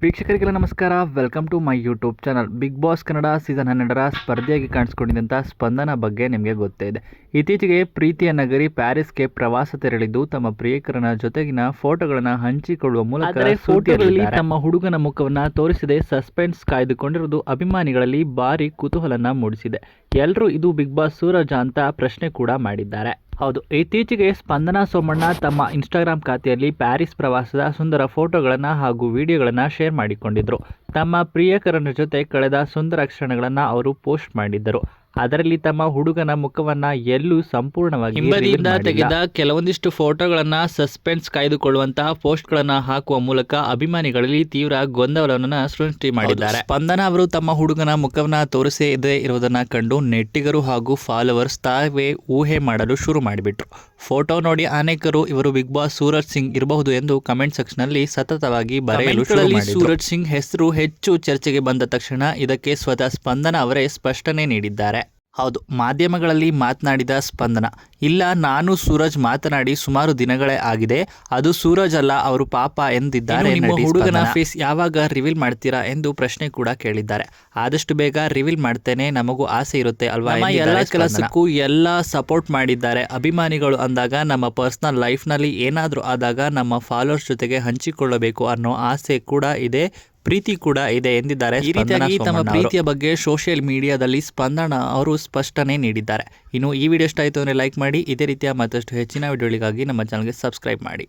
ವೀಕ್ಷಕರಿಗೆಲ್ಲ ನಮಸ್ಕಾರ. Welcome to my YouTube channel. Bigg Boss Kannada season 12ರ ಸ್ಪರ್ಧೆಯಾಗಿ ಕಾಣಿಸ್ಕೊಂಡಿದ್ದಂಥ ಸ್ಪಂದನ ಬಗ್ಗೆ ನಿಮಗೆ ಗೊತ್ತೇ ಇದೆ. ಇತ್ತೀಚೆಗೆ ಪ್ರೀತಿಯ ನಗರಿ ಪ್ಯಾರಿಸ್ಗೆ ಪ್ರವಾಸ ತೆರಳಿದ್ದು ತಮ್ಮ ಪ್ರಿಯಕರನ ಜೊತೆಗಿನ ಫೋಟೋಗಳನ್ನು ಹಂಚಿಕೊಳ್ಳುವ ಮೂಲಕ ಫೋಟೋಗಳಲ್ಲಿ ತಮ್ಮ ಹುಡುಗನ ಮುಖವನ್ನು ತೋರಿಸದೆ ಸಸ್ಪೆನ್ಸ್ ಕಾಯ್ದುಕೊಂಡಿರುವುದು ಅಭಿಮಾನಿಗಳಲ್ಲಿ ಭಾರಿ ಕುತೂಹಲನ ಮೂಡಿಸಿದೆ. ಎಲ್ಲರೂ ಇದು ಬಿಗ್ ಬಾಸ್ ಸೂರಜ್ ಅಂತ ಪ್ರಶ್ನೆ ಕೂಡ ಮಾಡಿದ್ದಾರೆ. ಹೌದು, ಇತ್ತೀಚೆಗೆ ಸ್ಪಂದನ ಸೋಮಣ್ಣ ತಮ್ಮ ಇನ್ಸ್ಟಾಗ್ರಾಮ್ ಖಾತೆಯಲ್ಲಿ ಪ್ಯಾರಿಸ್ ಪ್ರವಾಸದ ಸುಂದರ ಫೋಟೋಗಳನ್ನು ಹಾಗೂ ವಿಡಿಯೋಗಳನ್ನು ಶೇರ್ ಮಾಡಿಕೊಂಡಿದ್ದರು. ತಮ್ಮ ಪ್ರಿಯಕರನ ಜೊತೆ ಕಳೆದ ಸುಂದರ ಕ್ಷಣಗಳನ್ನು ಅವರು ಪೋಸ್ಟ್ ಮಾಡಿದ್ದರು. ಅದರಲ್ಲಿ ತಮ್ಮ ಹುಡುಗನ ಮುಖವನ್ನ ಎಲ್ಲೂ ಸಂಪೂರ್ಣವಾಗಿ ಹಿಂಬದಿಯಿಂದ ತೆಗೆದ ಕೆಲವೊಂದಿಷ್ಟು ಫೋಟೋಗಳನ್ನು ಸಸ್ಪೆನ್ಸ್ ಕಾಯ್ದುಕೊಳ್ಳುವಂತಹ ಪೋಸ್ಟ್ಗಳನ್ನು ಹಾಕುವ ಮೂಲಕ ಅಭಿಮಾನಿಗಳಲ್ಲಿ ತೀವ್ರ ಗೊಂದಲವನ್ನು ಸೃಷ್ಟಿ ಮಾಡಿದ್ದಾರೆ. ಸ್ಪಂದನ ಅವರು ತಮ್ಮ ಹುಡುಗನ ಮುಖವನ್ನ ತೋರಿಸದೇ ಇರುವುದನ್ನು ಕಂಡು ನೆಟ್ಟಿಗರು ಹಾಗೂ ಫಾಲೋವರ್ಸ್ ತಾವೇ ಊಹೆ ಮಾಡಲು ಶುರು ಮಾಡಿಬಿಟ್ರು. ಫೋಟೋ ನೋಡಿ ಅನೇಕರು ಇವರು ಬಿಗ್ ಬಾಸ್ ಸೂರಜ್ ಸಿಂಗ್ ಇರಬಹುದು ಎಂದು ಕಮೆಂಟ್ ಸೆಕ್ಷನ್ ನಲ್ಲಿ ಸತತವಾಗಿ ಬರೆಯಲು ಶುರು ಮಾಡಿದ್ರು. ಸೂರಜ್ ಸಿಂಗ್ ಹೆಸರು ಹೆಚ್ಚು ಚರ್ಚೆಗೆ ಬಂದ ತಕ್ಷಣ ಇದಕ್ಕೆ ಸ್ವತಃ ಸ್ಪಂದನ ಅವರೇ ಸ್ಪಷ್ಟನೆ ನೀಡಿದ್ದಾರೆ. ಹೌದು, ಮಾಧ್ಯಮಗಳಲ್ಲಿ ಮಾತನಾಡಿದ ಸ್ಪಂದನ, ಇಲ್ಲ, ನಾನು ಸೂರಜ್ ಮಾತನಾಡಿ ಸುಮಾರು ದಿನಗಳೇ ಆಗಿದೆ, ಅದು ಸೂರಜ್ ಅಲ್ಲ, ಅವರು ಪಾಪ ಎಂದಿದ್ದಾರೆ. ನಿಮ್ಮ ಹುಡುಗನ ಫೇಸ್ ಯಾವಾಗ ರಿವೀಲ್ ಮಾಡ್ತೀರಾ ಎಂದು ಪ್ರಶ್ನೆ ಕೂಡ ಕೇಳಿದ್ದಾರೆ. ಆದಷ್ಟು ಬೇಗ ರಿವೀಲ್ ಮಾಡ್ತೇನೆ, ನಮಗೂ ಆಸೆ ಇರುತ್ತೆ ಅಲ್ವಾ. ಎಲ್ಲ ಕೆಲಸಕ್ಕೂ ಎಲ್ಲ ಸಪೋರ್ಟ್ ಮಾಡಿದ್ದಾರೆ. ಅಭಿಮಾನಿಗಳು ಅಂದಾಗ ನಮ್ಮ ಪರ್ಸನಲ್ ಲೈಫ್ ನಲ್ಲಿ ಏನಾದರೂ ಆದಾಗ ನಮ್ಮ ಫಾಲೋವರ್ಸ್ ಜೊತೆಗೆ ಹಂಚಿಕೊಳ್ಳಬೇಕು ಅನ್ನೋ ಆಸೆ ಕೂಡ ಇದೆ, ಪ್ರೀತಿ ಕೂಡ ಇದೆ ಎಂದಿದ್ದಾರೆ. ಈ ರೀತಿಯಾಗಿ ತಮ್ಮ ಪ್ರೀತಿಯ ಬಗ್ಗೆ ಸೋಷಿಯಲ್ ಮೀಡಿಯಾದಲ್ಲಿ ಸ್ಪಂದನ ಅವರು ಸ್ಪಷ್ಟನೆ ನೀಡಿದ್ದಾರೆ. ಇನ್ನು ಈ ವಿಡಿಯೋ ಇಷ್ಟ ಆಯಿತು ಅಂದರೆ ಲೈಕ್ ಮಾಡಿ. ಇದೇ ರೀತಿಯ ಮತ್ತಷ್ಟು ಹೆಚ್ಚಿನ ವಿಡಿಯೋಗಳಿಗಾಗಿ ನಮ್ಮ ಚಾನಲ್ಗೆ ಸಬ್ಸ್ಕ್ರೈಬ್ ಮಾಡಿ.